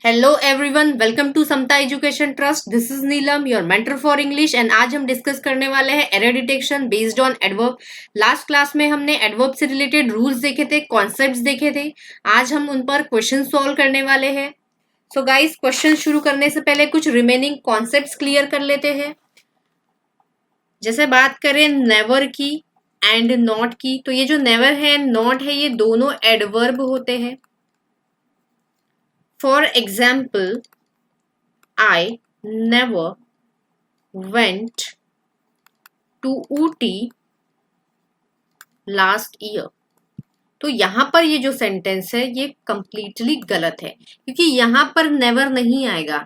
Hello everyone, welcome to Samata education trust. This is Neelam, your mentor for English. And आज हम discuss करने वाले हैं error detection based on adverb. Last class में हमने एडवर्ब से रिलेटेड रूल्स देखे थे, कॉन्सेप्ट्स देखे थे। आज हम उन पर क्वेश्चन सॉल्व करने वाले हैं। सो गाइस, क्वेश्चन शुरू करने से पहले कुछ रिमेनिंग कॉन्सेप्ट्स क्लियर कर लेते हैं। जैसे बात करें नेवर की एंड नॉट की, तो ये जो नेवर है एंड नॉट है, ये दोनों एडवर्ब होते हैं। For example, I never went to Ooty last year। तो यहां पर ये जो सेंटेंस है ये कंप्लीटली गलत है, क्योंकि यहां पर नेवर नहीं आएगा,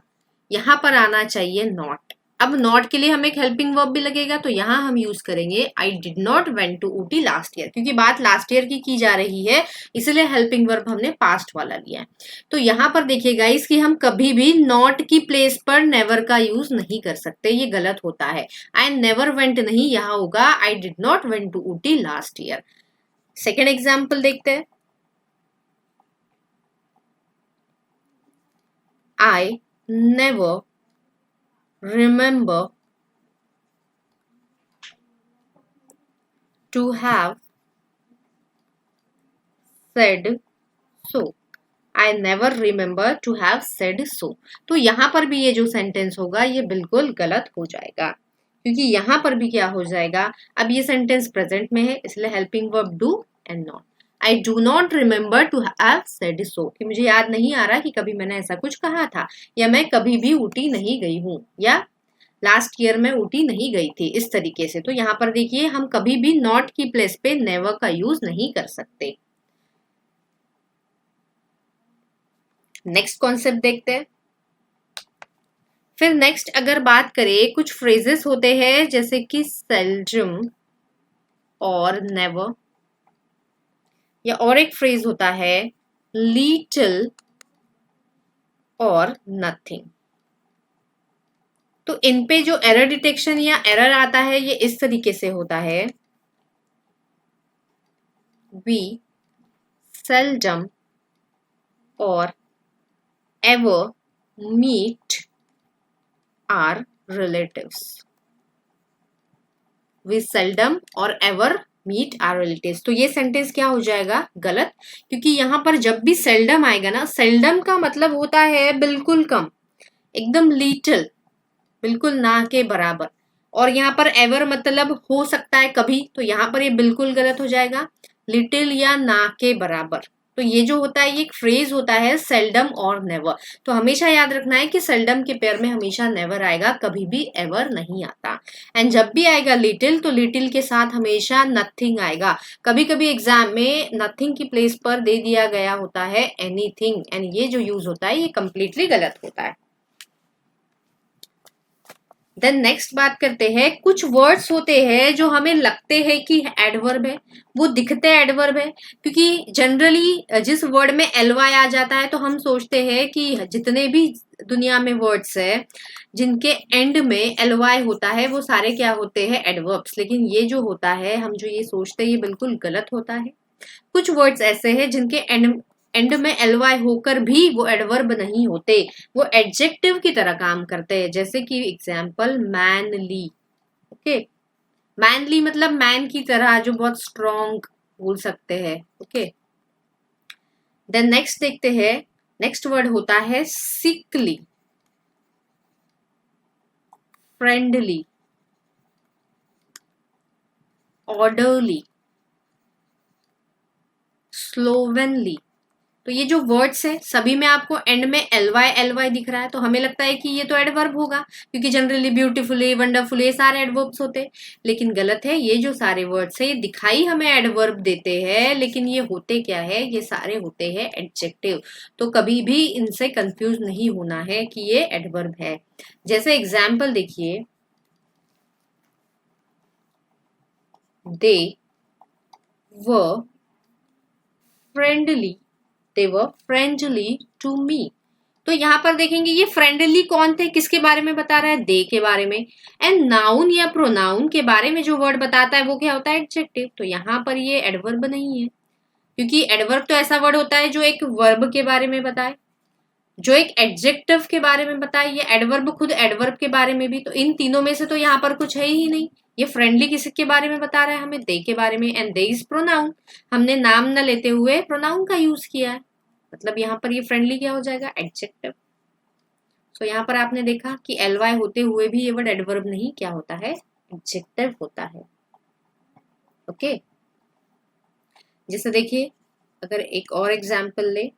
यहां पर आना चाहिए नॉट। अब नॉट के लिए हमें एक हेल्पिंग वर्ब भी लगेगा, तो यहां हम यूज करेंगे I did not went to Ooty last year, क्योंकि बात लास्ट ईयर की जा रही है, इसलिए हेल्पिंग वर्ब हमने पास्ट वाला लिया है। तो यहां पर देखिएगा इसकी हम कभी भी नॉट की प्लेस पर नेवर का यूज नहीं कर सकते, ये गलत होता है। आई नेवर वेंट नहीं, यहां होगा I did not went to Ooty last year. Second example देखते हैं। I never remember to have said so। I never remember to have said so। तो यहां पर भी ये जो सेंटेंस होगा ये बिल्कुल गलत हो जाएगा, क्योंकि यहां पर भी क्या हो जाएगा, अब ये सेंटेंस प्रेजेंट में है, इसलिए helping verb do and not. I do not remember to have said so, कि मुझे याद नहीं आ रहा कि कभी मैंने ऐसा कुछ कहा था, या मैं कभी भी ऊटी नहीं गई हूं, या लास्ट ईयर में ऊटी नहीं गई थी, इस तरीके से। तो यहाँ पर देखिए हम कभी भी नॉट की प्लेस पे नेवर का यूज नहीं कर सकते। नेक्स्ट कॉन्सेप्ट देखते हैं। फिर नेक्स्ट अगर बात करें, कुछ फ्रेजेस होते हैं जैसे कि सेल्जम और नेवर, या और एक फ्रेज होता है लिटिल और नथिंग। तो इन पे जो एरर डिटेक्शन या एरर आता है ये इस तरीके से होता है, we seldom or ever meet our relatives। We seldom or ever meet our relatives। तो ये सेंटेंस क्या हो जाएगा, गलत, क्योंकि यहां पर जब भी सेल्डम आएगा ना, सेल्डम का मतलब होता है बिल्कुल कम, एकदम लिटिल, बिल्कुल ना के बराबर। और यहाँ पर एवर मतलब हो सकता है कभी, तो यहाँ पर ये बिल्कुल गलत हो जाएगा, लिटिल या ना के बराबर। तो ये जो होता है ये एक फ्रेज होता है सेल्डम और नेवर। तो हमेशा याद रखना है कि सेल्डम के पेयर में हमेशा नेवर आएगा, कभी भी एवर नहीं आता। एंड जब भी आएगा लिटिल, तो लिटिल के साथ हमेशा नथिंग आएगा। कभी कभी एग्जाम में नथिंग की प्लेस पर दे दिया गया होता है एनीथिंग, एंड ये जो यूज होता है ये कंप्लीटली गलत होता है। देन नेक्स्ट बात करते हैं, कुछ वर्ड्स होते हैं जो हमें लगते हैं कि एडवर्ब है, वो दिखते एडवर्ब है, क्योंकि जनरली जिस वर्ड में एलवाई आ जाता है तो हम सोचते हैं कि जितने भी दुनिया में वर्ड्स है जिनके एंड में एलवाई होता है वो सारे क्या होते हैं, एडवर्ब्स। लेकिन ये जो होता है, हम जो ये सोचते हैं ये बिल्कुल गलत होता है। कुछ वर्ड्स ऐसे हैं जिनके एंड में एलवाई होकर भी वो एडवर्ब नहीं होते, वो एडजेक्टिव की तरह काम करते हैं। जैसे कि एग्जाम्पल मैनली। ओके, मैनली मतलब मैन की तरह, जो बहुत स्ट्रॉन्ग बोल सकते हैं। ओके, देन नेक्स्ट देखते हैं। नेक्स्ट वर्ड होता है सिकली, फ्रेंडली, ऑर्डरली, स्लोवेनली। तो ये जो वर्ड्स है सभी में आपको एंड में एलवाई एलवाई दिख रहा है, तो हमें लगता है कि ये तो एडवर्ब होगा, क्योंकि जनरली ब्यूटीफुली, वंडरफुली, ये सारे एडवर्ब्स होते हैं। लेकिन गलत है, ये जो सारे वर्ड्स है ये दिखाई हमें एडवर्ब देते हैं, लेकिन ये होते क्या है, ये सारे होते हैं एडजेक्टिव। तो कभी भी इनसे कंफ्यूज नहीं होना है कि ये एडवर्ब है। जैसे एग्जाम्पल देखिए, दे वर friendly, they were friendly to me। तो यहां पर देखेंगे ये फ्रेंडली कौन थे, किसके बारे में बता रहा है, दे के बारे में। एंड नाउन या प्रोनाउन के बारे में जो वर्ड बताता है वो क्या होता है, एडजेक्टिव। तो यहां पर ये एडवर्ब नहीं है, क्योंकि एडवर्ब तो ऐसा वर्ड होता है जो एक वर्ब के बारे में बताए। जो एक एडजेक्टिव के बारे में बताया, ये एडवर्ब खुद एडवर्ब के बारे में भी, तो इन तीनों में से तो यहाँ पर कुछ है ही नहीं। ये फ्रेंडली किसके बारे में बता रहा है हमें, दे के बारे में, एंड दे इज प्रोनाउन, हमने नाम न लेते हुए प्रोनाउन का यूज किया है, मतलब यहाँ पर ये फ्रेंडली क्या हो जाएगा, एडजेक्टिव। तो यहाँ पर आपने देखा कि ly होते हुए भी ये वर्ड एडवर्ब नहीं क्या होता है, एडजेक्टिव होता है। ओके, जैसे देखिए अगर एक और एग्जाम्पल ले,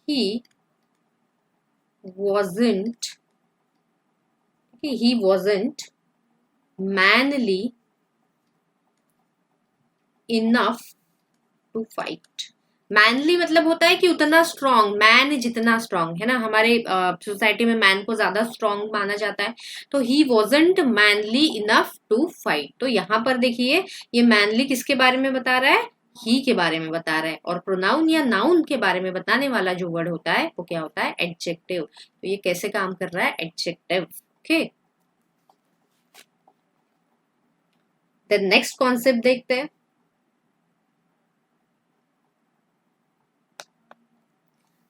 he wasn't manly enough to fight। Manly मतलब होता है कि उतना स्ट्रांग, मैन जितना स्ट्रांग है ना, हमारे सोसाइटी में मैन को ज्यादा स्ट्रांग माना जाता है, तो he wasn't manly enough to fight. तो यहाँ पर देखिए ये मैनली किसके बारे में बता रहा है, ही के बारे में बता रहा है, और प्रोनाउन या नाउन के बारे में बताने वाला जो वर्ड होता है वो क्या होता है, एडजेक्टिव। तो ये कैसे काम कर रहा है, adjective. Okay, then next concept देखते हैं।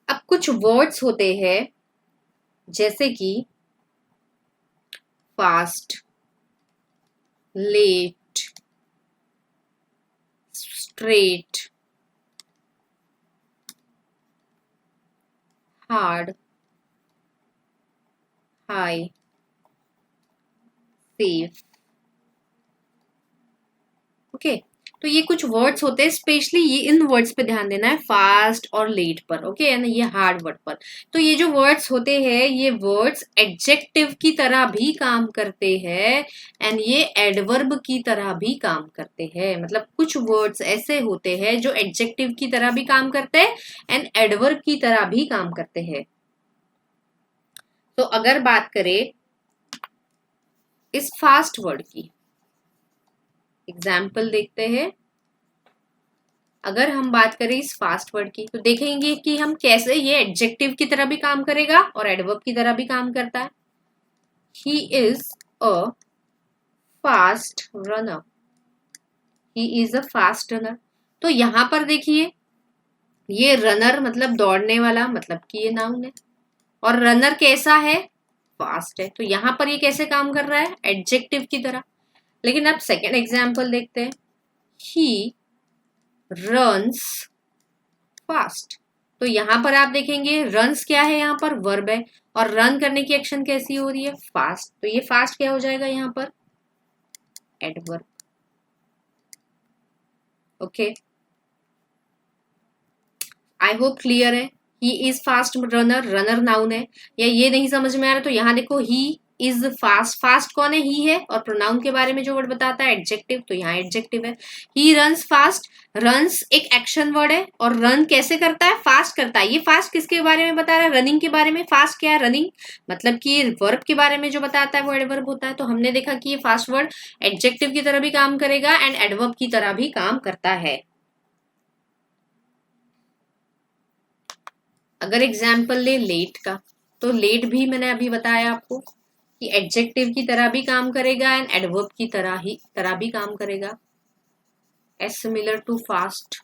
अब कुछ वर्ड्स होते हैं जैसे कि fast, late, straight, hard, high, safe. Okay, तो ये कुछ वर्ड्स होते हैं, स्पेशली ये इन वर्ड्स पे ध्यान देना है, फास्ट और लेट पर। ओके, यानी ये हार्ड वर्ड पर। तो ये जो वर्ड्स होते हैं ये वर्ड्स एडजेक्टिव की तरह भी काम करते हैं एंड ये एडवर्ब की तरह भी काम करते हैं। मतलब कुछ वर्ड्स ऐसे होते हैं जो एडजेक्टिव की तरह भी काम करते हैं एंड एडवर्ब की तरह भी काम करते हैं। तो अगर बात करें इस फास्ट वर्ड की, एग्जाम्पल देखते हैं। अगर हम बात करें इस फास्ट वर्ड की तो देखेंगे कि हम कैसे ये एडजेक्टिव की तरह भी काम करेगा और एडवर्ब की तरह भी काम करता है। He is a fast runner, he is a fast runner. तो यहां पर देखिए ये रनर मतलब दौड़ने वाला, मतलब कि ये नाउन है, और रनर कैसा है, फास्ट है। तो यहां पर ये कैसे काम कर रहा है, एडजेक्टिव की तरह। लेकिन अब सेकेंड एग्जाम्पल देखते हैं, ही रन्स फास्ट। तो यहां पर आप देखेंगे रन्स क्या है, यहाँ पर वर्ब है, और रन करने की एक्शन कैसी हो रही है, फास्ट। तो ये फास्ट क्या हो जाएगा यहाँ पर, adverb. Okay, I hope clear है। He is fast runner, runner noun है, या ये नहीं समझ में आ रहा तो यहाँ देखो ही इज फास्ट, फास्ट कौन है, ही है, और प्रोनाउन के बारे में जो वर्ड बताता है एडजेक्टिव, तो यहाँ एडजेक्टिव है। ही रन्स फास्ट, रन्स एक एक्शन वर्ड है, और रन कैसे करता है, फास्ट करता है। ये फास्ट किसके बारे में बता रहा है, रनिंग के बारे में। फास्ट क्या है, रनिंग, मतलब कि वर्ब के बारे में जो बताता है वो एडवर्ब होता है। तो हमने देखा कि ये फास्ट वर्ड एडजेक्टिव की तरह भी काम करेगा एंड एडवर्ब की तरह भी काम करता है। अगर एग्जाम्पल ले लेट का, तो लेट भी मैंने अभी बताया आपको कि एडजेक्टिव की तरह भी काम करेगा एंड एडवर्ब की तरह भी काम करेगा, एज सिमिलर टू फास्ट।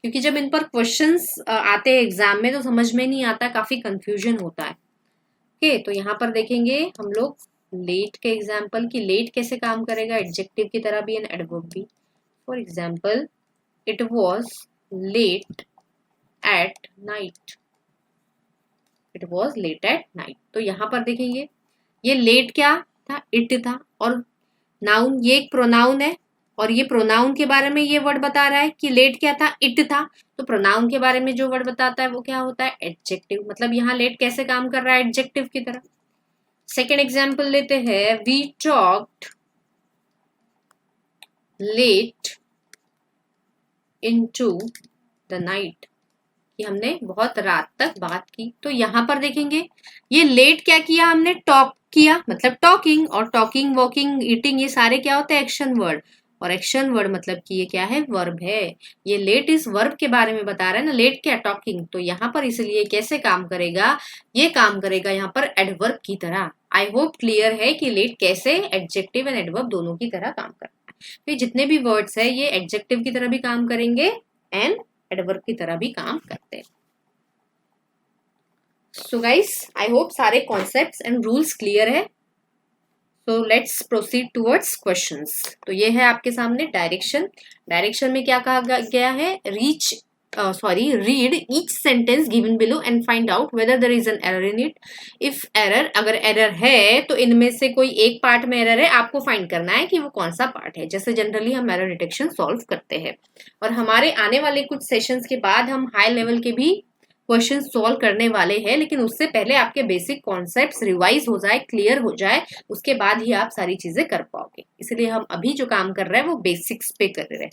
क्योंकि जब इन पर क्वेश्चंस आते हैं एग्जाम में तो समझ में नहीं आता, काफी कंफ्यूजन होता है। ओके, तो यहाँ पर देखेंगे हम लोग लेट के एग्जाम्पल की, लेट कैसे काम करेगा, एडजेक्टिव की तरह भी एंड एडवर्ब भी। For example, it was late at night, it was late at night. तो यहां पर देखेंगे ये लेट क्या था, इट था, और नाउन ये एक प्रोनाउन है, और ये प्रोनाउन के बारे में ये वर्ड बता रहा है कि लेट क्या था, इट था। तो प्रोनाउन के बारे में जो वर्ड बताता है वो क्या होता है, एडजेक्टिव। मतलब यहाँ लेट कैसे काम कर रहा है, एडजेक्टिव की तरह। सेकेंड एग्जाम्पल लेते हैं, we talked late into the night, कि हमने बहुत रात तक बात की। तो यहां पर देखेंगे ये लेट क्या किया, हमने टॉक किया, मतलब टॉकिंग, और टॉकिंग, वॉकिंग, ईटिंग, ये सारे क्या होते हैं, एक्शन वर्ड, और एक्शन वर्ड मतलब कि ये क्या है, वर्ब है। ये लेट इस वर्ब के बारे में बता रहा है ना, लेट क्या, टॉकिंग। तो यहाँ पर इसलिए कैसे काम करेगा, ये काम करेगा यहाँ पर एडवर्ब की तरह। आई होप क्लियर है कि लेट कैसे एडजेक्टिव एंड एडवर्ब दोनों की तरह काम करता है। तो ये जितने भी वर्ड्स है ये एडजेक्टिव की तरह भी काम करेंगे एंड एडवर्ब की तरह भी काम करते हैं। सो गाइस आई होप सारे कॉन्सेप्ट्स एंड रूल्स क्लियर है। So let's proceed towards questions. तो ये है आपके सामने डायरेक्शन। डायरेक्शन में क्या कहा गया है, read each sentence given below and find out whether there is an error in it. if error, अगर एरर है तो इनमें से कोई एक पार्ट में एरर है, आपको फाइंड करना है कि वो कौन सा पार्ट है। जैसे जनरली हम एरर डिटेक्शन सॉल्व करते हैं और हमारे आने वाले कुछ सेशंस के बाद हम हाई लेवल के भी क्वेश्चन सॉल्व करने वाले हैं, लेकिन उससे पहले आपके बेसिक कॉन्सेप्ट्स रिवाइज हो जाए, क्लियर हो जाए, उसके बाद ही आप सारी चीजें कर पाओगे। इसलिए हम अभी जो काम कर रहे हैं वो बेसिक्स पे कर रहे हैं।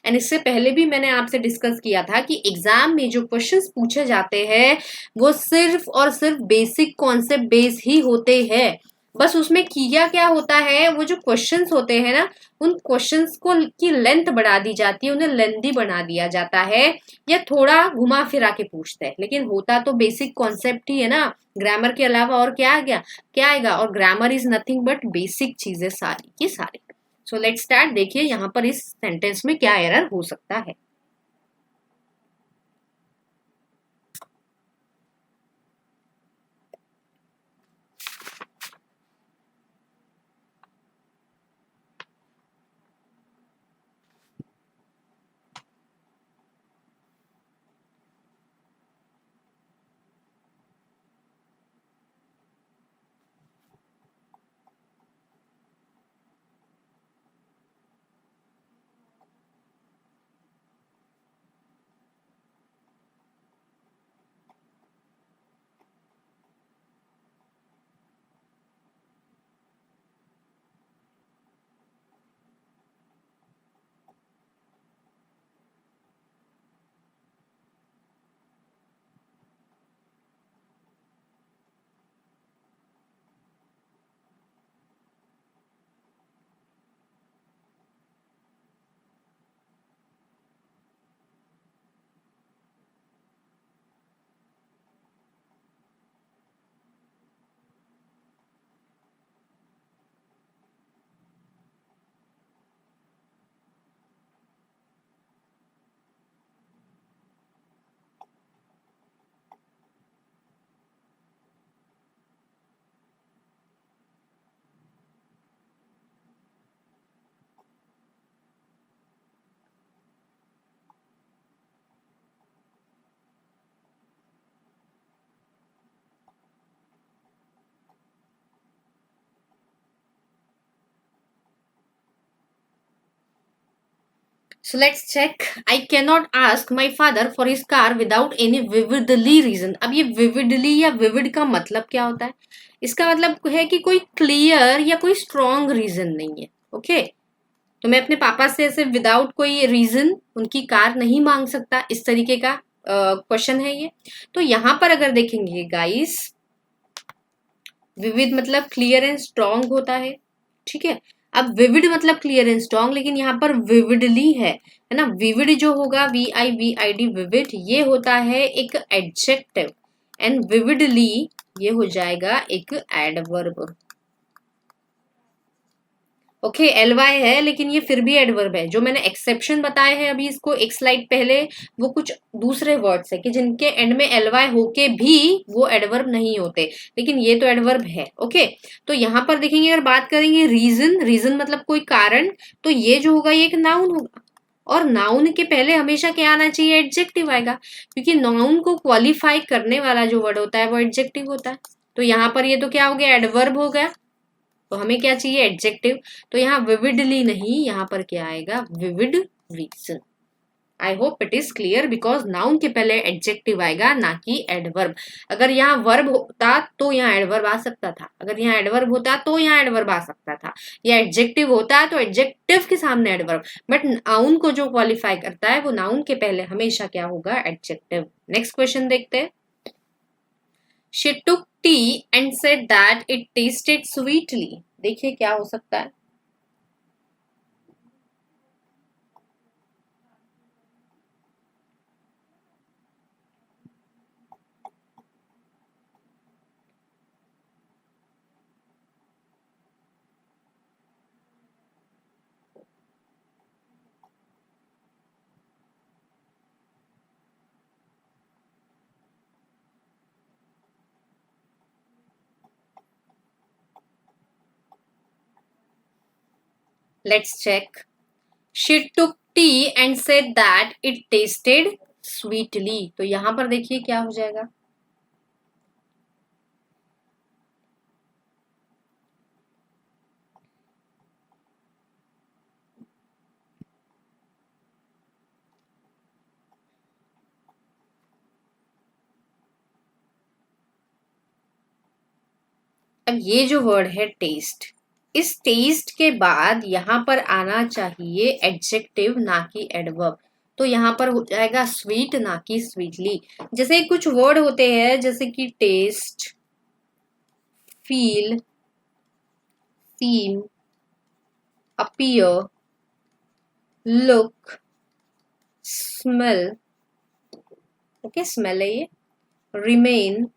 एंड इससे पहले भी मैंने आपसे डिस्कस किया था कि एग्जाम में जो क्वेश्चंस पूछे जाते हैं वो सिर्फ और सिर्फ बेसिक कॉन्सेप्ट बेस ही होते हैं। बस उसमें किया क्या होता है, वो जो क्वेश्चंस होते हैं ना, उन क्वेश्चंस को की लेंथ बढ़ा दी जाती है, उन्हें लेंथी बना दिया जाता है या थोड़ा घुमा फिरा के पूछते हैं, लेकिन होता तो बेसिक कॉन्सेप्ट ही है ना। ग्रामर के अलावा और क्या आ गया, क्या आएगा, और grammar is nothing but basic चीजें सारी की सारी। So let's start. देखिए यहाँ पर इस सेंटेंस में क्या एरर हो सकता है। So let's check. I cannot ask my father for his car without any vividly reason. अब ये vividly या vivid का मतलब क्या होता है? इसका मतलब है कि कोई क्लियर या कोई स्ट्रॉन्ग रीजन नहीं है। ओके तो मैं अपने पापा से ऐसे विदाउट कोई रीजन उनकी कार नहीं मांग सकता, इस तरीके का क्वेश्चन है ये। तो यहाँ पर अगर देखेंगे गाइस, विविड मतलब क्लियर एंड स्ट्रॉन्ग होता है, ठीक है। अब विविड मतलब क्लियर एंड स्ट्रॉन्ग, लेकिन यहाँ पर विविडली है ना। विविड जो होगा VIVID विविड, ये होता है एक एडजेक्टिव एंड विविडली ये हो जाएगा एक एडवर्ब। ओके LY है लेकिन ये फिर भी एडवर्ब है। जो मैंने एक्सेप्शन बताए हैं अभी इसको एक स्लाइड पहले, वो कुछ दूसरे वर्ड्स है कि जिनके एंड में LY होके भी वो एडवर्ब नहीं होते, लेकिन ये तो एडवर्ब है। ओके तो यहाँ पर देखेंगे, अगर बात करेंगे रीजन, रीजन मतलब कोई कारण, तो ये जो होगा ये एक नाउन होगा और नाउन के पहले हमेशा क्या आना चाहिए, एडजेक्टिव आएगा, क्योंकि नाउन को क्वालिफाई करने वाला जो वर्ड होता है वो एडजेक्टिव होता है। तो यहाँ पर ये तो क्या हो गया, एडवर्ब हो गया, तो हमें क्या चाहिए, एडजेक्टिव। तो यहाँ विविडली नहीं, यहाँ पर क्या आएगा, vivid region. I hope it is clear, because noun के पहले एडजेक्टिव आएगा ना कि एडवर्ब। अगर यहाँ वर्ब होता तो यहाँ एडवर्ब आ सकता था, अगर यहाँ एडवर्ब होता तो यहाँ एडवर्ब आ सकता था, या एडजेक्टिव होता तो एडजेक्टिव के सामने एडवर्ब, बट नाउन को जो क्वालिफाई करता है वो नाउन के पहले हमेशा क्या होगा, एडजेक्टिव। नेक्स्ट क्वेश्चन देखते हैं। She took tea and said that it tasted sweetly. देखिए क्या हो सकता है। Let's check. She took tea and said that it tasted sweetly. तो यहां पर देखिए क्या हो जाएगा। अब ये जो वर्ड है टेस्ट, इस टेस्ट के बाद यहां पर आना चाहिए एडजेक्टिव ना कि एडवर्ब। तो यहां पर हो जाएगा स्वीट ना कि स्वीटली। जैसे कुछ वर्ड होते हैं जैसे कि taste, feel, seem, appear, look, smell. Okay, smell है ये। रिमेन।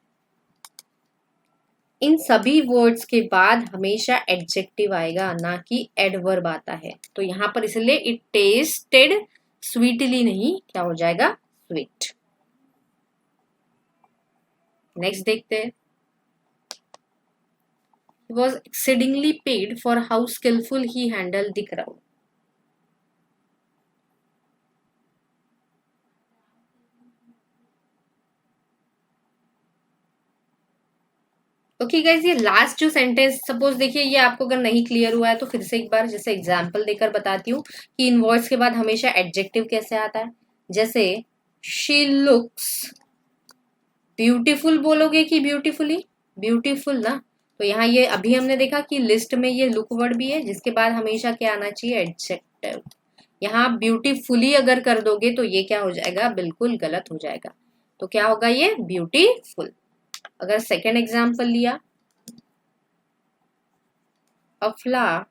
इन सभी वर्ड्स के बाद हमेशा एडजेक्टिव आएगा ना कि एडवर्ब आता है। तो यहां पर इसलिए इट टेस्टेड स्वीटली नहीं, क्या हो जाएगा, स्वीट। नेक्स्ट देखते हैं। He was exceedingly paid for how skillful he handled the crowd. Okay guys, ये लास्ट जो सेंटेंस, सपोज देखिए ये आपको अगर नहीं क्लियर हुआ है तो फिर से एक बार जैसे एग्जांपल देकर बताती हूँ कि इन वर्ड्स के बाद हमेशा एडजेक्टिव कैसे आता है। जैसे शी लुक्स ब्यूटीफुल बोलोगे कि ब्यूटीफुली, ब्यूटीफुल ना। तो यहाँ ये अभी हमने देखा कि लिस्ट में ये लुक वर्ड भी है जिसके बाद हमेशा क्या आना चाहिए, एडजेक्टिव। यहाँ ब्यूटीफुली अगर कर दोगे तो ये क्या हो जाएगा, बिल्कुल गलत हो जाएगा। तो क्या होगा, ये ब्यूटीफुल। अगर सेकेंड एग्जाम्पल लिया, अ फ्लावर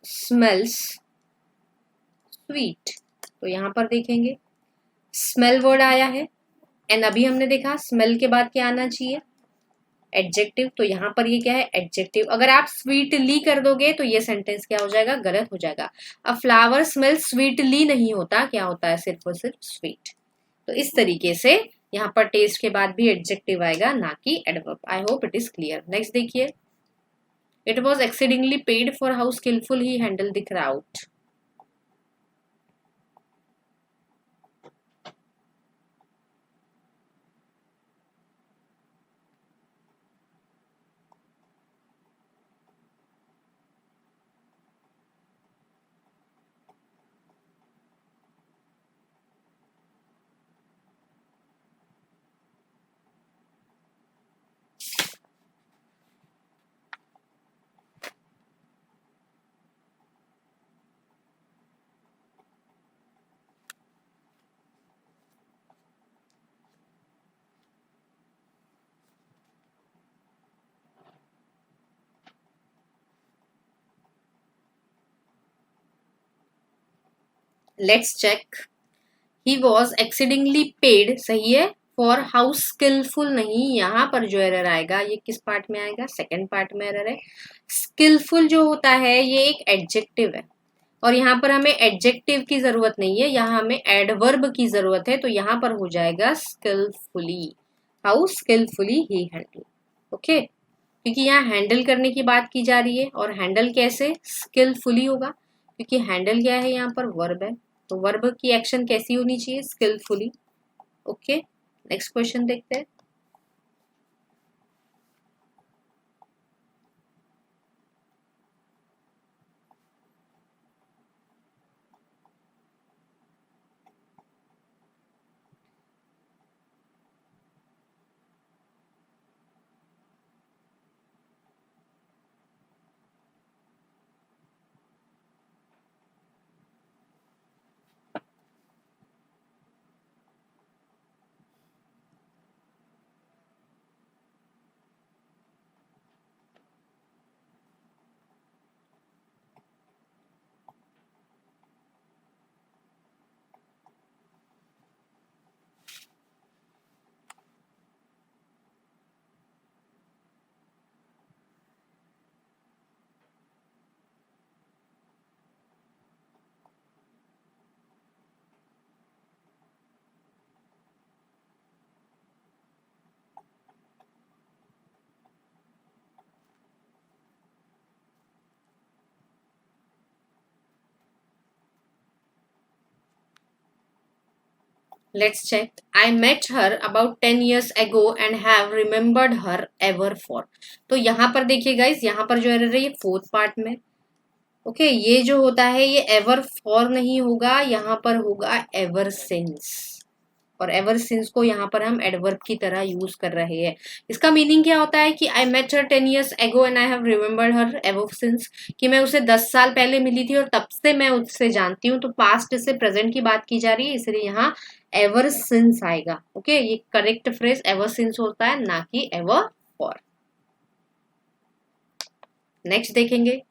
स्मेल्स स्वीट। तो यहां पर देखेंगे स्मेल वर्ड आया है एंड अभी हमने देखा स्मेल के बाद क्या आना चाहिए, एडजेक्टिव। तो यहाँ पर ये क्या है, एडजेक्टिव। अगर आप स्वीटली कर दोगे तो ये सेंटेंस क्या हो जाएगा, गलत हो जाएगा। अ फ्लावर स्मेल स्वीटली नहीं होता, क्या होता है, सिर्फ और सिर्फ स्वीट। तो इस तरीके से यहाँ पर टेस्ट के बाद भी एडजेक्टिव आएगा ना कि adverb. I hope it is clear. Next देखिए। It was exceedingly paid for how skillful he handle the crowd. Let's check. He was exceedingly paid, सही है। फॉर हाउ स्किलफुल नहीं, यहाँ पर जो एरर आएगा ये किस पार्ट में आएगा, सेकेंड पार्ट में एरर है। स्किलफुल जो होता है ये एक एडजेक्टिव है और यहाँ पर हमें एडजेक्टिव की जरूरत नहीं है, यहाँ हमें एडवर्ब की जरूरत है। तो यहाँ पर हो जाएगा skilfully, how skilfully he handle. Okay, क्योंकि यहाँ हैंडल करने की बात की जा रही है और हैंडल कैसे, स्किलफुली होगा, क्योंकि हैंडल क्या है, यहाँ पर वर्ब है। तो वर्ब की एक्शन कैसी होनी चाहिए, स्किलफुली। ओके, नेक्स्ट क्वेश्चन देखते हैं। Let's check. I met her about 10 years ago and have remembered her ever for. तो यहाँ पर देखिए गाइज, यहाँ पर जो एरर है ये फोर्थ पार्ट में। ओके ये जो होता है ये एवर फॉर नहीं होगा, यहाँ पर होगा एवर सिंस। और एवर सिंस को यहाँ पर हम एडवर्ब की तरह यूज कर रहे हैं। इसका मीनिंग क्या होता है कि I met her 10 years ago and I have remembered her ever since, कि मैं उसे 10 साल पहले मिली थी और तब से मैं उससे जानती हूँ। तो पास्ट से प्रेजेंट की बात की जा रही है, इसलिए यहाँ एवर सिंस आएगा। ओके ये करेक्ट फ्रेज एवर सिंस होता है, ना कि एवर फॉर। नेक्स्ट देखेंगे।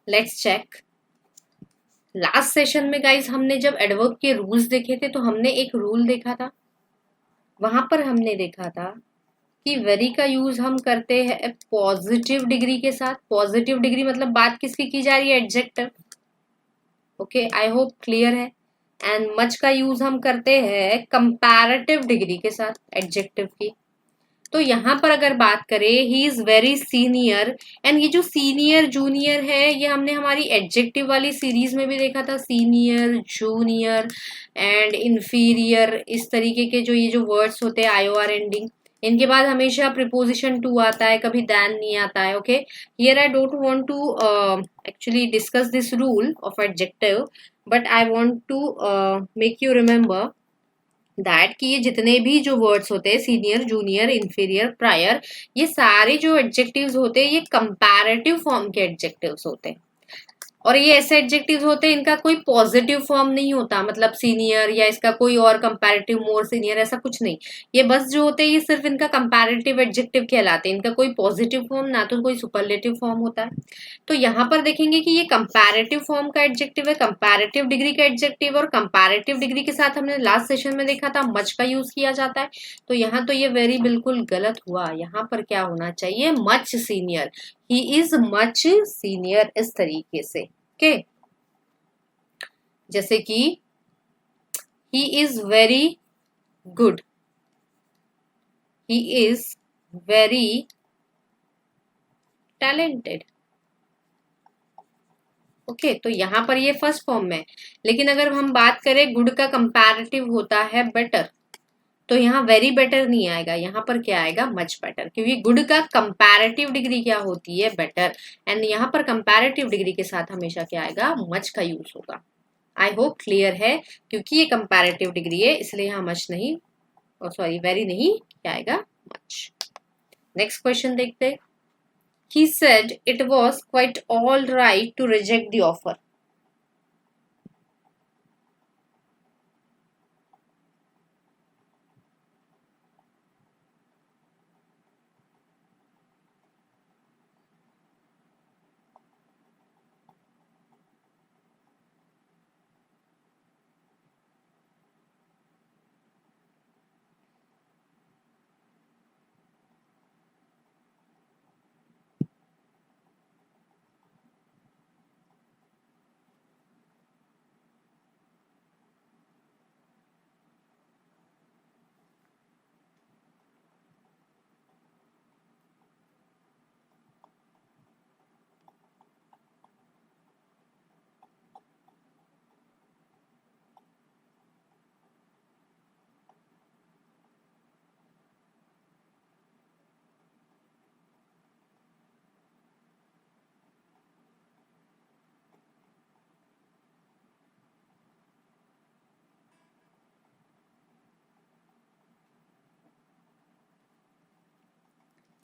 Let's check. लास्ट सेशन में गाइज हमने जब एडवर्ब के रूल्स देखे थे तो हमने एक रूल देखा था। वहां पर हमने देखा था कि वेरी का यूज हम करते हैं पॉजिटिव डिग्री के साथ। पॉजिटिव डिग्री मतलब बात किसकी की जा रही है, adjective. Okay I hope clear है। एंड मच का यूज हम करते हैं कंपैरेटिव डिग्री के साथ, एडजेक्टिव की। तो यहाँ पर अगर बात करें he is very senior, and ये जो सीनियर जूनियर है ये हमने हमारी एडजेक्टिव वाली सीरीज में भी देखा था। सीनियर, जूनियर एंड इंफीरियर, इस तरीके के जो ये जो वर्ड्स होते हैं IOR एंडिंग, इनके बाद हमेशा प्रिपोजिशन टू आता है, कभी दैन नहीं आता है। Okay here I don't want to actually discuss this rule of adjective, but I want to make you remember that कि ये जितने भी जो वर्ड्स होते हैं सीनियर, जूनियर, इंफीरियर, प्रायर, ये सारे जो एडजेक्टिव्स होते हैं ये कंपैरेटिव फॉर्म के एडजेक्टिव्स होते हैं। और ये ऐसे एडजेक्टिव्स होते हैं इनका कोई पॉजिटिव फॉर्म नहीं होता, मतलब सीनियर या इसका कोई और कंपैरेटिव, मोर सीनियर, ऐसा कुछ नहीं। ये बस जो होते हैं ये सिर्फ इनका कंपैरेटिव एडजेक्टिव कहलाते हैं, इनका कोई पॉजिटिव फॉर्म ना तो कोई सुपरलेटिव फॉर्म होता है। तो यहाँ पर देखेंगे कि ये कंपैरेटिव फॉर्म का एडजेक्टिव है, कंपैरेटिव डिग्री का एडजेक्टिव। और कंपैरेटिव डिग्री के साथ हमने लास्ट सेशन में देखा था मच का यूज किया जाता है। तो यहाँ तो ये वेरी बिल्कुल गलत हुआ। यहाँ पर क्या होना चाहिए, much senior, he is much senior, इस तरीके से। ओके जैसे कि he is very good, he is very talented. Okay तो यहाँ पर ये फर्स्ट फॉर्म में। लेकिन अगर हम बात करें गुड का कंपैरेटिव होता है बेटर, तो यहाँ वेरी बेटर नहीं आएगा, यहाँ पर क्या आएगा, मच बेटर, क्योंकि गुड का कंपैरेटिव डिग्री क्या होती है, बेटर। एंड यहाँ पर कंपैरेटिव डिग्री के साथ हमेशा क्या आएगा, मच का यूज होगा। आई होप क्लियर है, क्योंकि ये कंपैरेटिव डिग्री है इसलिए यहाँ मच नहीं, और सॉरी वेरी नहीं, क्या आएगा, मच। नेक्स्ट क्वेश्चन देखते हैं। He said it was quite all right to reject the offer.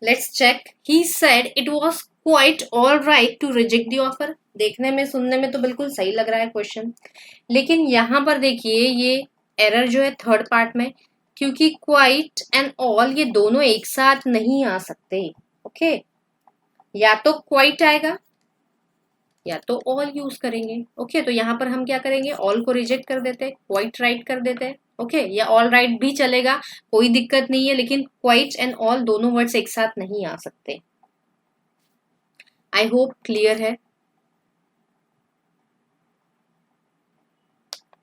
Let's check. He said it was quite all right to reject the offer. देखने में सुनने में तो बिल्कुल सही लग रहा है क्वेश्चन, लेकिन यहां पर देखिए ये एरर जो है थर्ड पार्ट में, क्योंकि क्वाइट एंड ऑल ये दोनों एक साथ नहीं आ सकते. ओके, या तो क्वाइट आएगा या तो ऑल यूज करेंगे. ओके, तो यहाँ पर हम क्या करेंगे, ऑल को रिजेक्ट कर देते, क्वाइट राइट कर देते. ओके, या ऑल राइट भी चलेगा, कोई दिक्कत नहीं है, लेकिन क्वाइट एंड ऑल दोनों वर्ड्स एक साथ नहीं आ सकते. आई होप क्लियर है.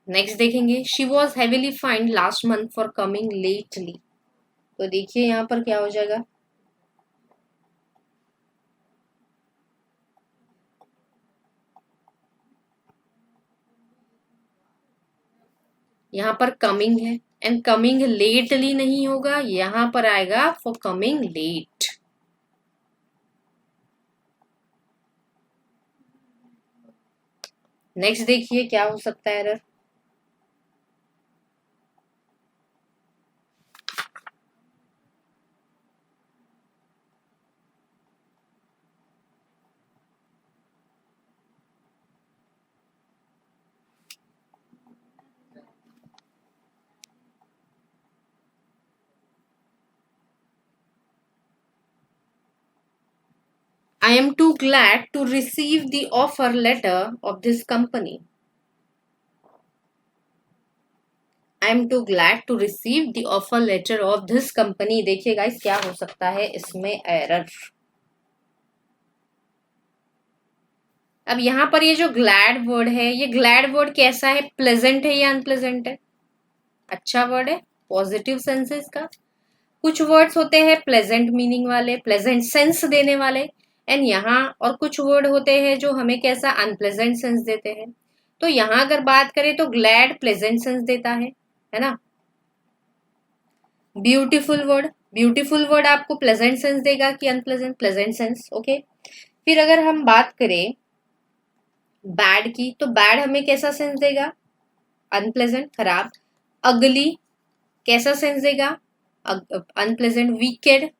नेक्स्ट देखेंगे. She was heavily find last month for coming lately. तो देखिए यहाँ पर क्या हो जाएगा. यहाँ पर कमिंग है एंड कमिंग लेटली नहीं होगा, यहाँ पर आएगा फॉर कमिंग लेट. नेक्स्ट देखिए क्या हो सकता है error. I am too glad to receive the offer letter of this company. I am too glad to receive the offer letter of this company. देखिए गाइस क्या हो सकता है इसमें एरर. अब यहाँ पर ये जो ग्लैड वर्ड है, ये ग्लैड वर्ड कैसा है, प्लेजेंट है या अनप्लेजेंट है. अच्छा वर्ड है, पॉजिटिव सेंस है इसका. कुछ वर्ड्स होते हैं प्लेजेंट मीनिंग वाले, प्लेजेंट सेंस देने वाले, एंड यहाँ और कुछ वर्ड होते हैं जो हमें कैसा अनप्लेजेंट सेंस देते हैं. तो यहाँ अगर बात करें तो ग्लैड प्लेजेंट सेंस देता है ना. ब्यूटीफुल वर्ड, ब्यूटीफुल वर्ड आपको प्लेजेंट सेंस देगा कि अनप्लेजेंट, प्लेजेंट सेंस. ओके, फिर अगर हम बात करें बैड की, तो बैड हमें कैसा सेंस देगा, अनप्लेजेंट, खराब. अगली कैसा सेंस देगा, अनप्लेजेंट. वीकेड,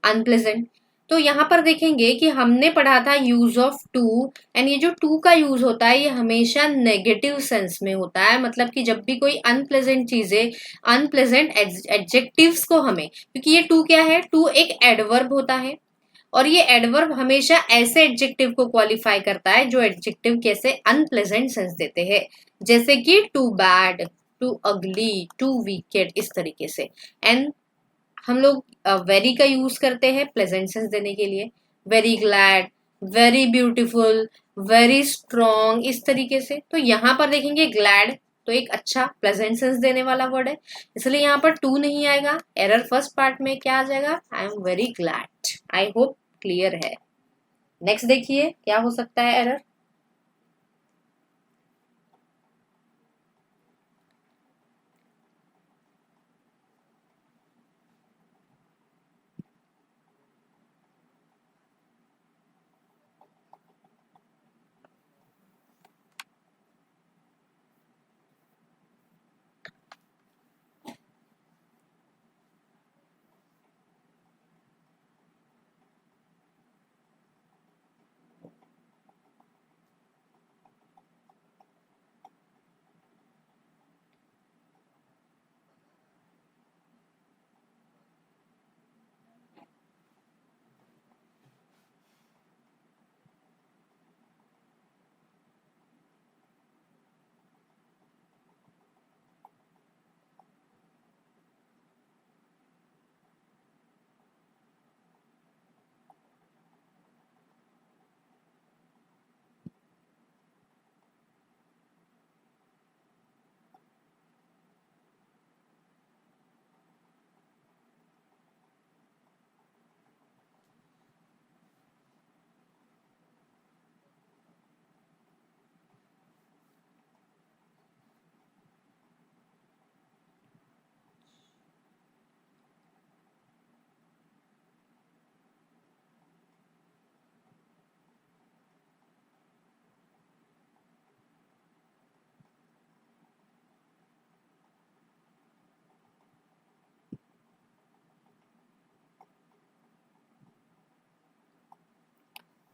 अनप्लेजेंट. तो यहाँ पर देखेंगे कि हमने पढ़ा था यूज ऑफ टू, एंड ये जो टू का यूज होता है ये हमेशा नेगेटिव सेंस में होता है. मतलब कि जब भी कोई अनप्लेजेंट चीजें, अनप्लेजेंट एडजेक्टिव्स को हमें, क्योंकि ये टू क्या है, टू एक एडवर्ब होता है, और ये एडवर्ब हमेशा ऐसे एडजेक्टिव को क्वालिफाई करता है जो एडजेक्टिव कैसे अनप्लेजेंट सेंस देते हैं, जैसे कि टू बैड, टू अगली, टू वीकेड, इस तरीके से. एंड हम लोग वेरी का यूज करते हैं प्लेजेंट सेंस देने के लिए. Very glad, very beautiful, very strong, इस तरीके से. तो यहाँ पर देखेंगे ग्लैड तो एक अच्छा प्लेजेंट सेंस देने वाला वर्ड है, इसलिए यहाँ पर टू नहीं आएगा. एरर फर्स्ट पार्ट में क्या आ जाएगा, I am very glad. I hope clear है. नेक्स्ट देखिए क्या हो सकता है एरर.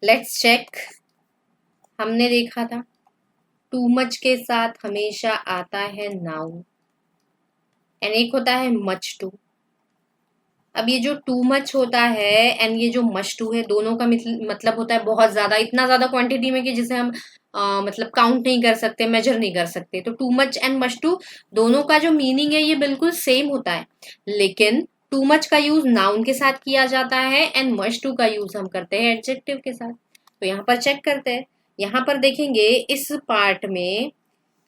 Let's check. हमने देखा था टू मच के साथ हमेशा आता है नाउन, एंड एक होता है मच टू। अब ये जो टू मच होता है एंड ये जो मच टू है, दोनों का मतलब होता है बहुत ज्यादा, इतना ज्यादा क्वांटिटी में कि जिसे हम मतलब काउंट नहीं कर सकते, मेजर नहीं कर सकते। तो too much and much too दोनों का जो मीनिंग है ये बिल्कुल सेम होता है, लेकिन टू मच का यूज नाउन के साथ किया जाता है एंड मच टू का यूज हम करते हैं एडजेक्टिव के साथ। तो यहाँ पर चेक करते हैं। यहाँ पर देखेंगे इस पार्ट में,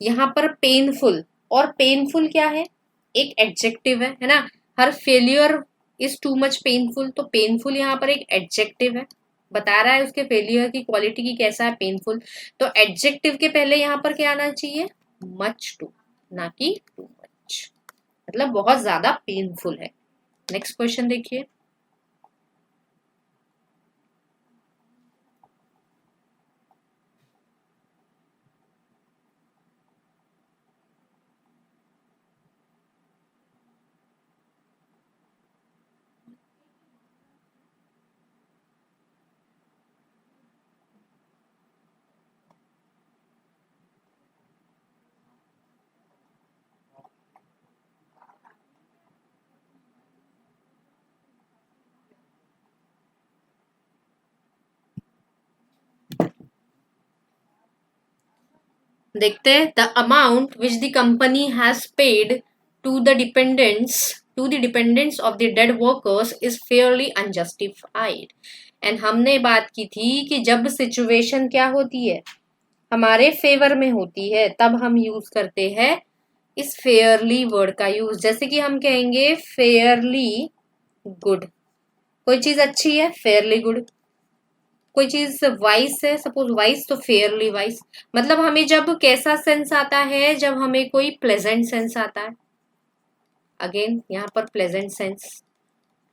यहाँ पर पेनफुल, और पेनफुल क्या है, एक एडजेक्टिव है ना। हर failure is too much painful, तो पेनफुल यहाँ पर एक एडजेक्टिव है, बता रहा है उसके फेलियर की क्वालिटी की कैसा है, पेनफुल। तो एडजेक्टिव के पहले यहाँ पर क्या आना चाहिए, मच टू, ना कि टू मच, मतलब बहुत ज्यादा पेनफुल है। नेक्स्ट क्वेश्चन देखिए। देखते हैं। The amount which the company has paid to the dependents of the dead workers is fairly unjustified. And हमने बात की थी कि जब सिचुएशन क्या होती है, हमारे फेवर में होती है, तब हम यूज करते हैं इस फेयरली वर्ड का यूज। जैसे कि हम कहेंगे फेयरली गुड, कोई चीज अच्छी है फेयरली गुड, कोई चीज वाइस है, सपोज वाइस, तो फेयरली वाइस। मतलब हमें जब कैसा सेंस आता है, जब हमें कोई प्लेजेंट सेंस आता है, अगेन यहाँ पर प्लेजेंट सेंस।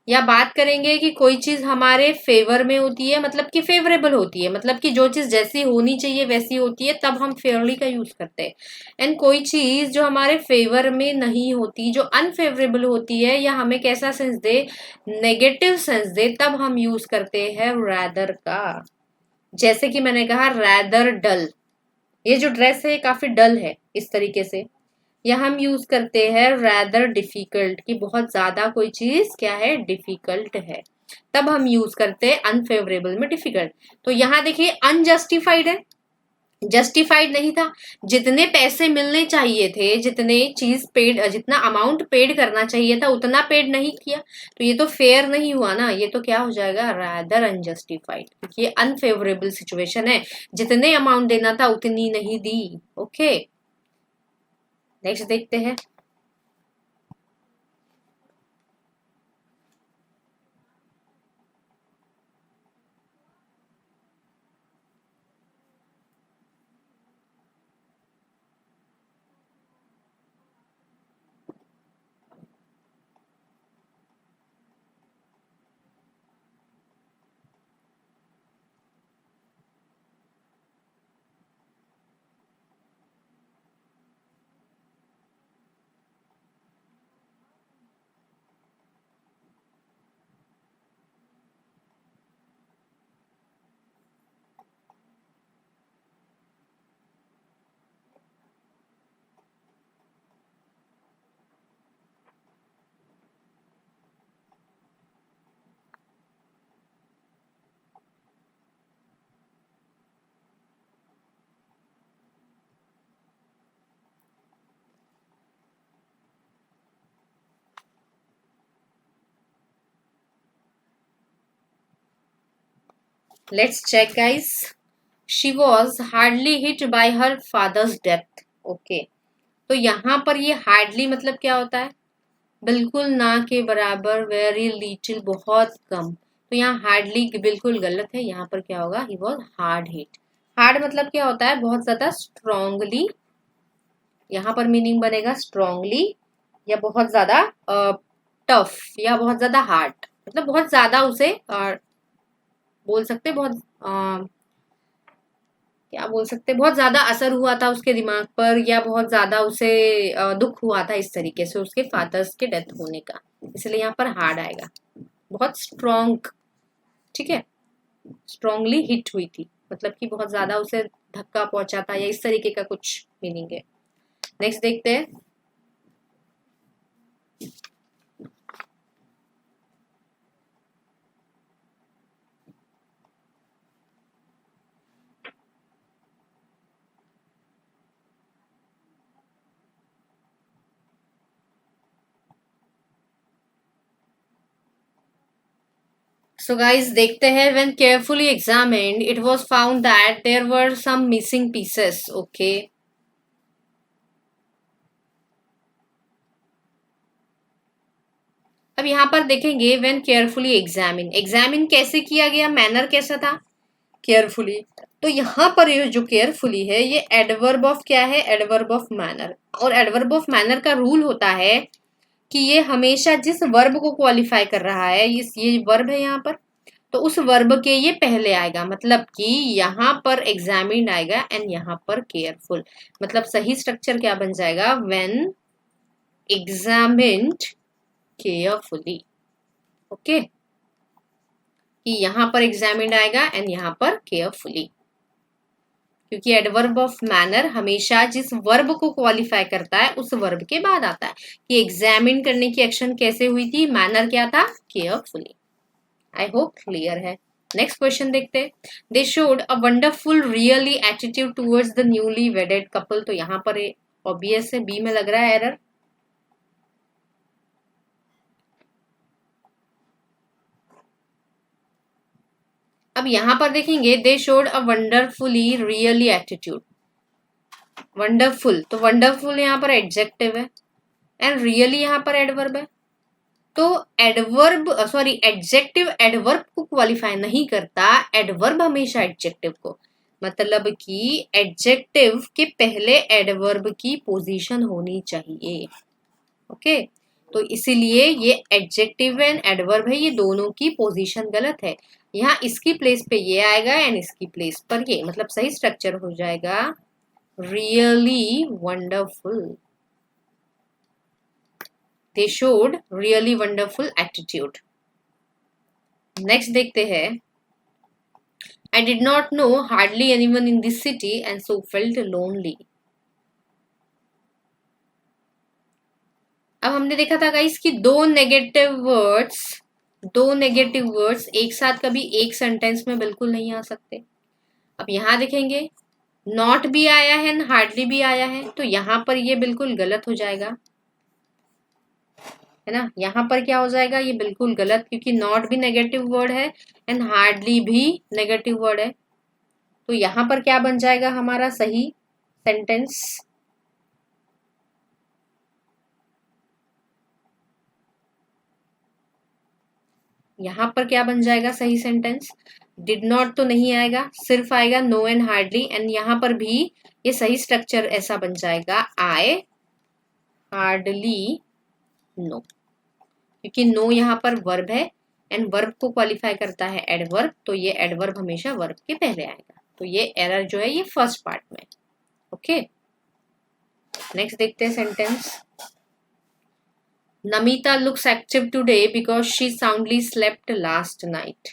या बात करेंगे कि कोई चीज हमारे फेवर में होती है, मतलब कि फेवरेबल होती है, मतलब कि जो चीज जैसी होनी चाहिए वैसी होती है, तब हम फेयरली का यूज करते हैं। एंड कोई चीज जो हमारे फेवर में नहीं होती, जो अनफेवरेबल होती है, या हमें कैसा sense they, negative sense they, तब हम यूज करते हैं रैदर का। जैसे कि मैंने कहा रैदर डल, ये जो ड्रेस है काफी डल है, इस तरीके से। या हम यूज करते हैं रैदर डिफिकल्ट, कि बहुत ज्यादा कोई चीज क्या है, डिफिकल्ट है, तब हम यूज करते हैं अनफेवरेबल में डिफिकल्ट। तो यहाँ देखिए अनजस्टिफाइड है, जस्टिफाइड नहीं था। जितने पैसे मिलने चाहिए थे, जितने चीज पेड, जितना अमाउंट पेड करना चाहिए था, उतना पेड नहीं किया, तो ये तो फेयर नहीं हुआ ना, ये तो क्या हो जाएगा, रादर अनजस्टिफाइड, क्योंकि ये अनफेवरेबल सिचुएशन है, जितने अमाउंट देना था उतनी नहीं दी। ओके, नेक्स्ट देखते हैं। Let's check guys. She was hardly hit by her father's death. Okay, तो यहाँ पर ये हार्डली मतलब क्या होता है, बिल्कुल ना के बराबर, वेरी लिटिल बहुत कम। तो यहाँ हार्डली बिल्कुल गलत है, यहाँ पर क्या होगा, he was hard hit. Hard मतलब क्या होता है, बहुत ज्यादा स्ट्रोंगली, यहाँ पर मीनिंग बनेगा स्ट्रोंगली, या बहुत ज्यादा टफ, या बहुत ज्यादा हार्ड, मतलब बहुत ज्यादा उसे बोल सकते, बहुत क्या बोल सकते, बहुत ज्यादा असर हुआ था उसके दिमाग पर, या बहुत ज्यादा उसे दुख हुआ था इस तरीके से उसके फादर्स के डेथ होने का, इसलिए यहाँ पर हार्ड आएगा, बहुत स्ट्रॉन्ग। ठीक है, स्ट्रांगली हिट हुई थी, मतलब कि बहुत ज्यादा उसे धक्का पहुंचा था, या इस तरीके का कुछ मीनिंग है। नेक्स्ट देखते हैं। सो गाइस देखते हैं, when carefully examined it was found that there were some missing pieces. Okay, अब यहाँ पर देखेंगे व्हेन केयरफुली एग्जामिन, एग्जामिन कैसे किया गया, मैनर कैसा था, केयरफुली। तो यहाँ पर ये जो केयरफुली है ये एडवर्ब ऑफ क्या है, एडवर्ब ऑफ मैनर। और एडवर्ब ऑफ मैनर का रूल होता है कि ये हमेशा जिस वर्ब को क्वालिफाई कर रहा है, ये वर्ब है यहाँ पर, तो उस वर्ब के ये पहले आएगा। मतलब कि यहाँ पर एग्जामिन्ड आएगा एंड यहाँ पर केयरफुल। मतलब सही स्ट्रक्चर क्या बन जाएगा, व्हेन एग्जामिन्ड केयरफुली। ओके, कि यहाँ पर एग्जामिन्ड आएगा एंड यहाँ पर केयरफुली, क्योंकि एडवर्ब ऑफ मैनर हमेशा जिस वर्ब को क्वालिफाई करता है उस वर्ब के बाद आता है। कि एग्जामिन करने की एक्शन कैसे हुई थी, मैनर क्या था, केयरफुली। आई होप क्लियर है। नेक्स्ट क्वेश्चन देखते हैं। They showed a wonderful really attitude towards the newly वेडेड couple. तो यहाँ पर ऑब्वियस है, बी में लग रहा है एरर। अब यहाँ पर देखेंगे, they showed a wonderfully really attitude. Wonderful, तो वंडरफुल यहाँ पर एडजेक्टिव है एंड रियली यहाँ पर एडवर्ब है। तो एडवर्ब सॉरी एडजेक्टिव एडवर्ब को क्वालिफाई नहीं करता, एडवर्ब हमेशा एडजेक्टिव को। मतलब कि एडजेक्टिव के पहले एडवर्ब की पोजीशन होनी चाहिए। ओके, तो इसीलिए ये एडजेक्टिव एंड एडवर्ब है, ये दोनों की पोजीशन गलत है। यहाँ इसकी प्लेस पे ये आएगा एंड इसकी प्लेस पर ये, मतलब सही स्ट्रक्चर हो जाएगा really wonderful. They showed really wonderful attitude. Next देखते हैं। I did not know hardly anyone in this city and so felt lonely. अब हमने देखा था गाइस कि दो नेगेटिव वर्ड्स एक साथ कभी एक सेंटेंस में बिल्कुल नहीं आ सकते। अब यहाँ देखेंगे, नॉट भी आया है, हार्डली भी आया है, तो यहाँ पर ये बिल्कुल गलत हो जाएगा, है ना। यहाँ पर क्या हो जाएगा, ये बिल्कुल गलत, क्योंकि नॉट भी नेगेटिव वर्ड है एंड हार्डली भी नेगेटिव वर्ड है। तो यहाँ पर क्या बन जाएगा हमारा सही सेंटेंस, यहाँ पर क्या बन जाएगा सही सेंटेंस, डिड नॉट तो नहीं आएगा, सिर्फ आएगा नो एंड हार्डली। एंड यहाँ पर भी ये सही स्ट्रक्चर ऐसा बन जाएगा, आई हार्डली नो, क्योंकि नो यहाँ पर वर्ब है एंड वर्ब को क्वालिफाई करता है एडवर्ब, तो ये एडवर्ब हमेशा वर्ब के पहले आएगा। तो ये एरर जो है ये फर्स्ट पार्ट में। ओके, नेक्स्ट देखते हैं sentence. Namita looks active today because she soundly slept last night.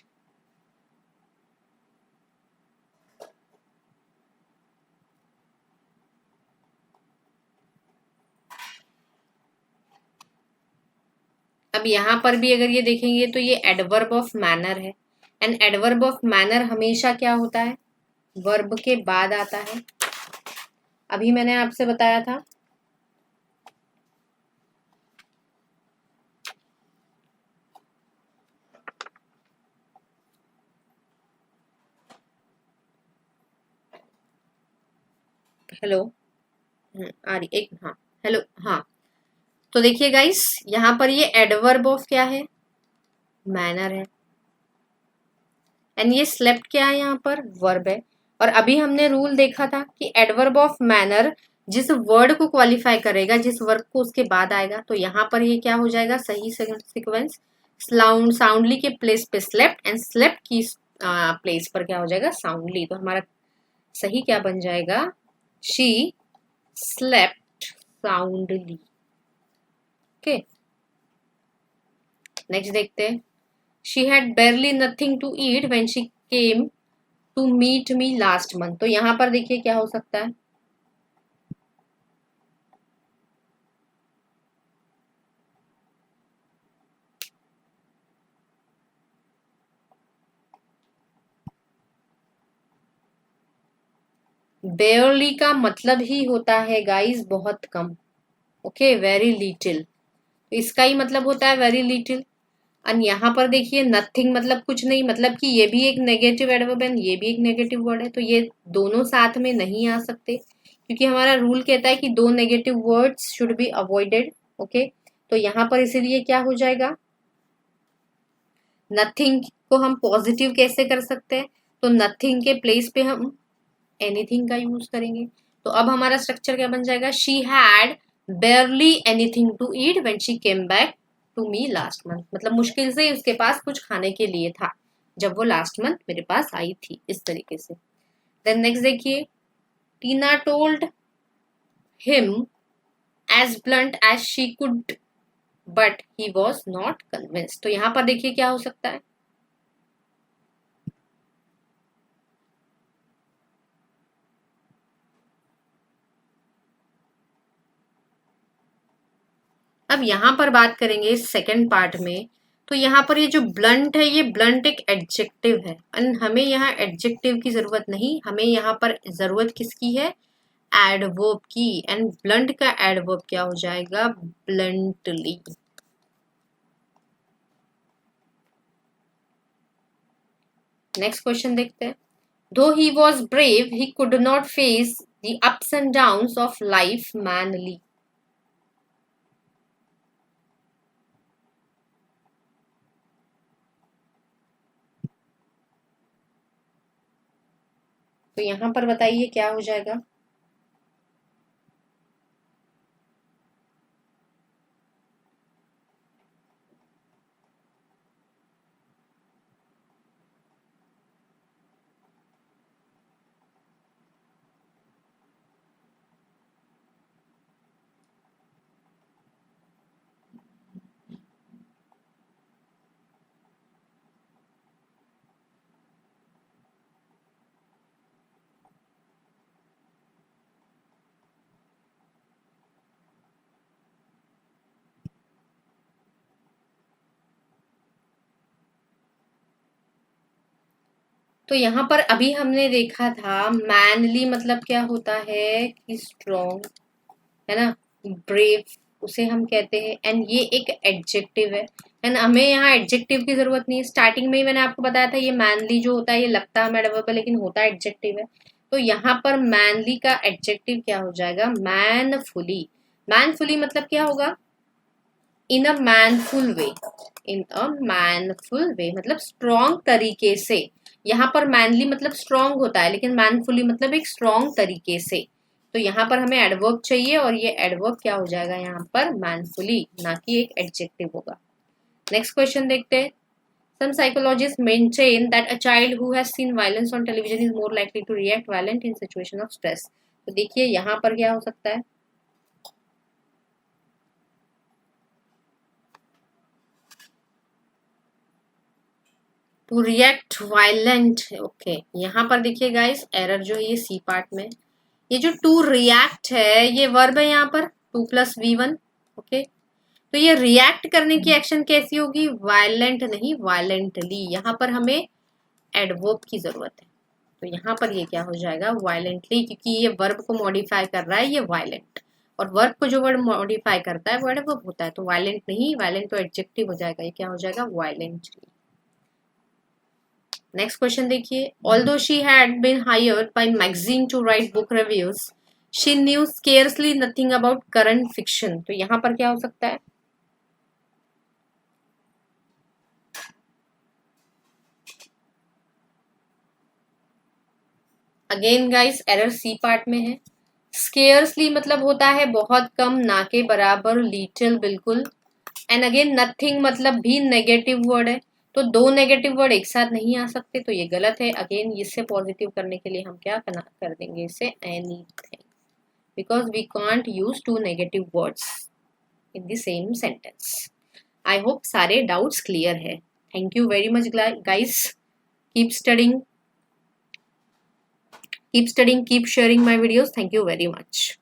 अब यहाँ पर भी अगर ये देखेंगे तो ये एडवर्ब ऑफ मैनर है एंड एडवर्ब ऑफ मैनर हमेशा क्या होता है, वर्ब के बाद आता है। अभी मैंने आपसे बताया था हेलो, आ रही एक, हाँ हेलो, हाँ। तो देखिए गाइस, यहाँ पर ये एडवर्ब ऑफ क्या है, मैनर है एंड ये स्लेप्ट क्या है, यहाँ पर वर्ब है। और अभी हमने रूल देखा था कि एडवर्ब ऑफ मैनर जिस वर्ड को क्वालिफाई करेगा, जिस वर्ब को उसके बाद आएगा, तो यहाँ पर ये क्या हो जाएगा सही सीक्वेंस, साउंडली के प्लेस पे स्लेप्ट एंड स्लेप्ट की प्लेस पर क्या हो जाएगा साउंडली। तो हमारा सही क्या बन जाएगा, she slept soundly. Okay, next देखते हैं। She had barely nothing to eat when she came to meet me last month। तो यहाँ पर देखिए क्या हो सकता है, barely का मतलब ही होता है गाइस बहुत कम। ओके, वेरी लिटिल, तो इसका ही मतलब होता है वेरी लिटिल। और यहाँ पर देखिए नथिंग मतलब कुछ नहीं, मतलब कि ये भी एक नेगेटिव एडवर्ब है, ये भी एक नेगेटिव वर्ड है, तो ये दोनों साथ में नहीं आ सकते, क्योंकि हमारा रूल कहता है कि दो negative words should be avoided. Okay, तो यहाँ पर इसीलिए क्या हो जाएगा, नथिंग को हम पॉजिटिव कैसे कर सकते हैं, तो नथिंग के प्लेस पे हम एनीथिंग का यूज करेंगे। तो अब हमारा स्ट्रक्चर क्या बन जाएगा, she had barely anything to eat when she came back to me last month। मतलब मुश्किल से उसके पास कुछ खाने के लिए था जब वो लास्ट मंथ मेरे पास आई थी, इस तरीके से। देन नेक्स्ट देखिए, Tina told him as blunt as she could but he was not convinced। तो यहाँ पर देखिए क्या हो सकता है, अब यहाँ पर बात करेंगे सेकंड पार्ट में। तो यहाँ पर ये जो ब्लंट है, ये ब्लंट एक एडजेक्टिव है, एंड हमें यहाँ एडजेक्टिव की जरूरत नहीं, हमें यहाँ पर जरूरत किसकी है, एडवर्ब की। एंड ब्लंट का एडवर्ब क्या हो जाएगा, ब्लंटली। नेक्स्ट क्वेश्चन देखते हैं, though he was brave he could not face the ups and downs of life manly. तो यहाँ पर बताइए क्या हो जाएगा, तो यहाँ पर अभी हमने देखा था मैनली मतलब क्या होता है कि स्ट्रॉन्ग, है ना, ब्रेव उसे हम कहते हैं, एंड ये एक एडजेक्टिव है, एंड हमें यहाँ एडजेक्टिव की जरूरत नहीं है। स्टार्टिंग में ही मैंने आपको बताया था ये मैनली जो होता है ये लगता है एडवर्ब है लेकिन होता एडजेक्टिव है। तो यहाँ पर मैनली का एडजेक्टिव क्या हो जाएगा, मैनफुली। मैनफुली मतलब क्या होगा, इन अ मैनफुल वे, इन अ मैनफुल वे मतलब स्ट्रॉन्ग तरीके से। यहाँ पर मैनली मतलब स्ट्रॉन्ग होता है, लेकिन मैनफुली मतलब एक स्ट्रॉन्ग तरीके से। तो यहाँ पर हमें एडवर्ब चाहिए, और ये एडवर्ब क्या हो जाएगा यहाँ पर, मैनफुली, ना कि एक एडजेक्टिव होगा। नेक्स्ट क्वेश्चन देखते हैं, some psychologists maintain that a child who has seen violence on television is more likely to react violent in situation of stress। तो देखिए यहाँ पर क्या हो सकता है, टू रिएक्ट वायलेंट। ओके, यहाँ पर देखिए गाइस एरर जो है ये सी पार्ट में, ये जो टू रिएक्ट है ये वर्ब है यहाँ पर, टू प्लस V1। ओके, तो ये रिएक्ट करने की एक्शन कैसी होगी, वायलेंट नहीं वायलेंटली। यहाँ पर हमें एडवर्ब की जरूरत है, तो यहाँ पर ये क्या हो जाएगा, वायलेंटली, क्योंकि ये वर्ब को मॉडिफाई कर रहा है ये वायलेंट, और वर्ब को जो वर्ड मॉडिफाई करता है वो एडवर्ब होता है। तो वायलेंट नहीं, वायलेंट तो एडजेक्टिव हो जाएगा, ये क्या हो जाएगा, वायलेंटली। नेक्स्ट क्वेश्चन देखिए, although she had been hired by magazine to write book reviews she knew scarcely nothing about current fiction. तो यहाँ पर क्या हो सकता है, again guys error C part में है। स्केर्सली मतलब होता है बहुत कम, ना के बराबर, लिटिल बिल्कुल, एंड अगेन नथिंग मतलब भी नेगेटिव वर्ड है, तो दो नेगेटिव वर्ड एक साथ नहीं आ सकते, तो ये गलत है। अगेन इससे पॉजिटिव करने के लिए हम क्या कर देंगे, इसे anything, because we can't use two negative words in the same sentence. I hope सारे डाउट्स क्लियर है। Thank you very much, guys. Keep studying, keep sharing my videos. Thank you very much.